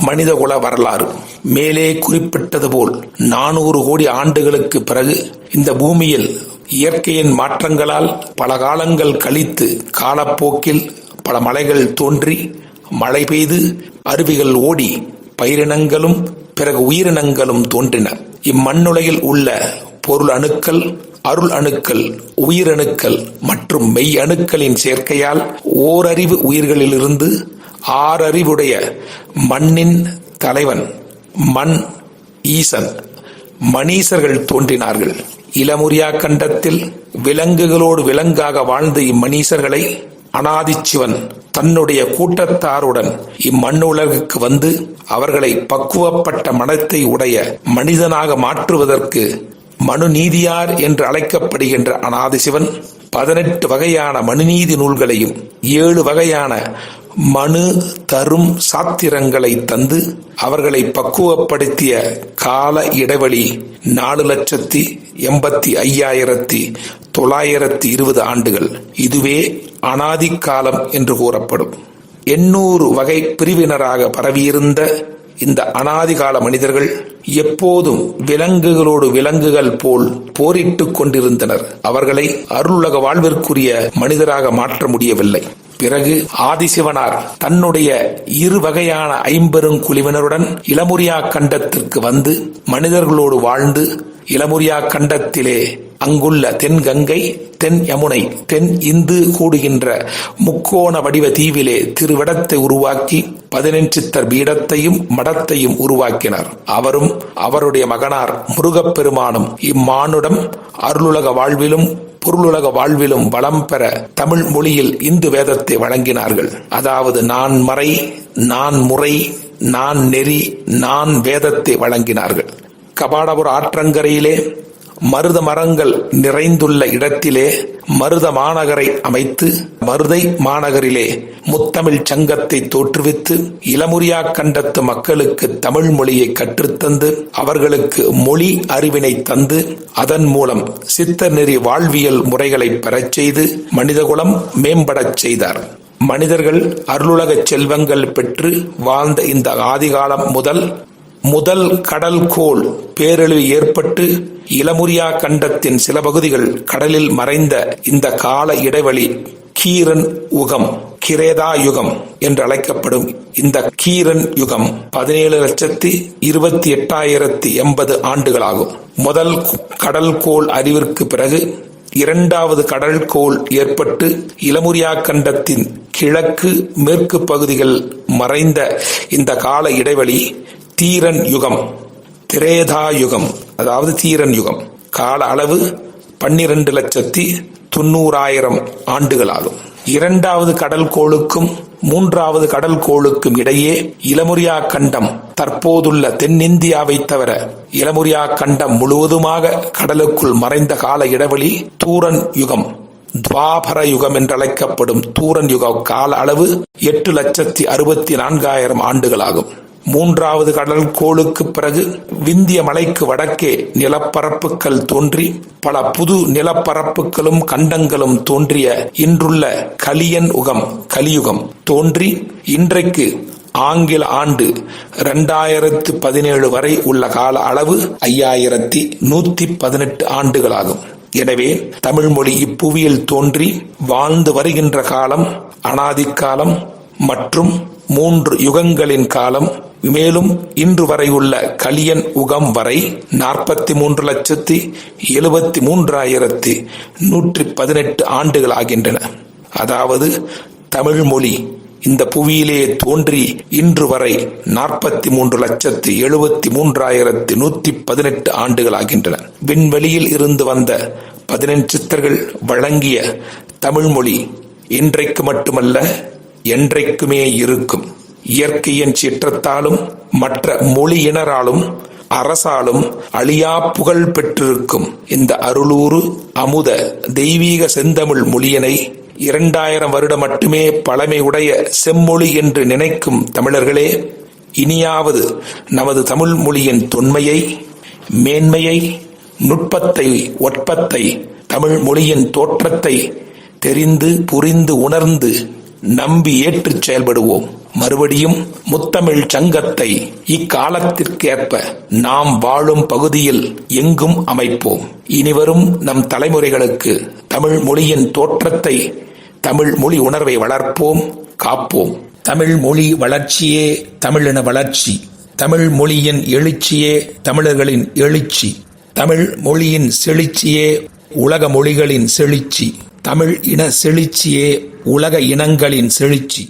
மனிதகுல வரலாறு. மேலே குறிப்பிட்டது போல் 400 கோடி ஆண்டுகளுக்கு பிறகு இந்த பூமியில் இயற்கையின் மாற்றங்களால் பல காலங்கள் கழித்து காலப்போக்கில் பல மலைகள் தோன்றி மழை பெய்து அருவிகள் ஓடி பயிரினங்களும் பிறகு உயிரினங்களும் தோன்றின. இம்மண்ணுலகில் உள்ள பொருள் அணுக்கள், அருள் அணுக்கள், உயிரணுக்கள் மற்றும் மெய் அணுக்களின் சேர்க்கையால் ஓரறிவு உயிர்களிலிருந்து 6 அறிவுடைய மண்ணின் தலைவன் மண் ஈசன் மணீசர்கள் தோன்றினார்கள். இளமுரியா கண்டத்தில் விலங்குகளோடு விலங்காக வாழ்ந்த இம்மணீசர்களை அனாதிச்சிவன் தன்னுடைய கூட்டத்தாருடன் இம்மண்ணுலகுக்கு வந்து அவர்களை பக்குவப்பட்ட மனத்தை உடைய மனிதனாக மாற்றுவதற்கு மனுநீதியார் என்று அழைக்கப்படுகின்ற அனாதிசிவன் 18 வகையான மனுநீதி நூல்களையும் 7 வகையான மனு தரும் சாத்திரங்களை தந்து அவர்களை பக்குவப்படுத்திய கால இடைவெளி 4,85,920 ஆண்டுகள். இதுவே அனாதி காலம் என்று கூறப்படும். 800 வகை பிரிவினராக பரவியிருந்த இந்த அனாதிகால மனிதர்கள் எப்போதும் விலங்குகளோடு விலங்குகள் போல் போரிட்டுக் கொண்டிருந்தனர். அவர்களை அருளுலக வாழ்விற்குரிய மனிதராக மாற்ற முடியவில்லை. பிறகு ஆதிசிவனார் தன்னுடைய 2 வகையான 50 குழுவினருடன் இளமுரியா கண்டத்திற்கு வந்து மனிதர்களோடு வாழ்ந்து இளமுரியா கண்டத்திலே அங்குள்ள தென் கங்கை, தென் யமுனை, தென் இந்து கூடுகின்ற முக்கோண வடிவ தீவிலே திருவிடத்தை உருவாக்கி 18 சித்தர் பீடத்தையும் மடத்தையும் உருவாக்கினார். அவரும் அவருடைய மகனார் முருகப்பெருமானும் இம்மானுடம் அருளுலக வாழ்விலும் பொருளுலக வாழ்விலும் வளம் பெற தமிழ் மொழியில் இந்து வேதத்தை வழங்கினார்கள். அதாவது நான் மறை, நான் முறை, நான் நெறி, நான் வேதத்தை வழங்கினார்கள். கபாடபுர ஆற்றங்கரையிலே மருத மரங்கள் நிறைந்துள்ள இடத்திலே மருத மாநகரை அமைத்து மருதை மாநகரிலே முத்தமிழ் சங்கத்தை தோற்றுவித்து இளமுரியா கண்டத்து மக்களுக்கு தமிழ் மொழியை கற்றுத்தந்து அவர்களுக்கு மொழி அறிவினை தந்து அதன் மூலம் சித்தர் நெறி வாழ்வியல் முறைகளை பெறச் செய்து மனிதகுலம் மேம்படச் செய்தார். மனிதர்கள் அருளுலக செல்வங்கள் பெற்று வாழ்ந்த இந்த ஆதிகாலம் முதல் கடல் கோள் பேரழிவு ஏற்பட்டு இளமுரியா கண்டத்தின் சில பகுதிகள் கடலில் மறைந்த இந்த கால இடைவெளி கீரன் யுகம், கிரேதா யுகம் என்று அழைக்கப்படும். இந்த கீரன் யுகம் 17,28,080 ஆண்டுகளாகும். முதல் கடல் கோள் அறிவிற்கு பிறகு 2வது கடல் கோள் ஏற்பட்டு இளமுரியா கண்டத்தின் கிழக்கு மேற்கு பகுதிகள் மறைந்த இந்த கால இடைவெளி தீரன் யுகம், திரேதா யுகம், அதாவது தீரன் யுகம். கால அளவு 12,90,000 ஆண்டுகளாகும். 2வது கடல் கோளுக்கும் 3வது கடல் கோளுக்கும் இடையே இளமுரியா கண்டம் தற்போதுள்ள தென்னிந்தியாவை தவிர இளமுரியா கண்டம் முழுவதுமாக கடலுக்குள் மறைந்த கால இடைவெளி தூரன் யுகம், துவாபர யுகம் என்றழைக்கப்படும் தூரன் யுக கால அளவு 8,64,000 ஆண்டுகளாகும். 3வது கடல் கோளுக்கு பிறகு விந்திய மலைக்கு வடக்கே நிலப்பரப்புகள் தோன்றி பல புது நிலப்பரப்புகளும் கண்டங்களும் தோன்றிய இன்றுள்ள கலியன் யுகம், கலியுகம் தோன்றி இன்றைக்கு ஆங்கில ஆண்டு 2017 வரை உள்ள கால அளவு 5,118 ஆண்டுகளாகும். எனவே தமிழ் மொழி இப்புவியில் தோன்றி வாழ்ந்து வருகின்ற காலம் அனாதிக்காலம் மற்றும் 3 யுகங்களின் காலம். மேலும் இன்று வரை உள்ள கலியன் யுகம் வரை 43,73,118 ஆண்டுகள் ஆகின்றன. அதாவது தமிழ் மொழி இந்த புவியிலே தோன்றி இன்று வரை 43,73,118 ஆண்டுகள் ஆகின்றன. விண்வெளியில் இருந்து வந்த 18 சித்தர்கள் வழங்கிய தமிழ் மொழி இன்றைக்கு மட்டுமல்ல என்றைக்குமே இருக்கும். இயற்கையின் சீற்றத்தாலும் மற்ற மொழியினராலும் அரசாலும் அழியா புகழ் பெற்றிருக்கும் இந்த அருளூறு அமுத தெய்வீக செந்தமிழ் மொழியினை 2000 வருடம் மட்டுமே பழமையுடைய செம்மொழி என்று நினைக்கும் தமிழர்களே, இனியாவது நமது தமிழ் மொழியின் தொன்மையை, மேன்மையை, நுட்பத்தை, ஒட்பத்தை, தமிழ் மொழியின் தோற்றத்தை தெரிந்து புரிந்து உணர்ந்து நம்பி ஏற்றுச் செயல்படுவோம். மறுபடியும் முத்தமிழ் சங்கத்தை இக்காலத்திற்கேற்ப நாம் வாழும் பகுதியில் எங்கும் அமைப்போம். இனிவரும் நம் தலைமுறைகளுக்கு தமிழ் மொழியின் தோற்றத்தை, தமிழ் மொழி உணர்வை வளர்ப்போம், காப்போம். தமிழ் மொழி வளர்ச்சியே தமிழின வளர்ச்சி. தமிழ் மொழியின் எழுச்சியே தமிழர்களின் எழுச்சி. தமிழ் மொழியின் செழிச்சியே உலக மொழிகளின் செழிச்சி. தமிழ் இன செழிச்சியே உலக இனங்களின் செழிச்சி.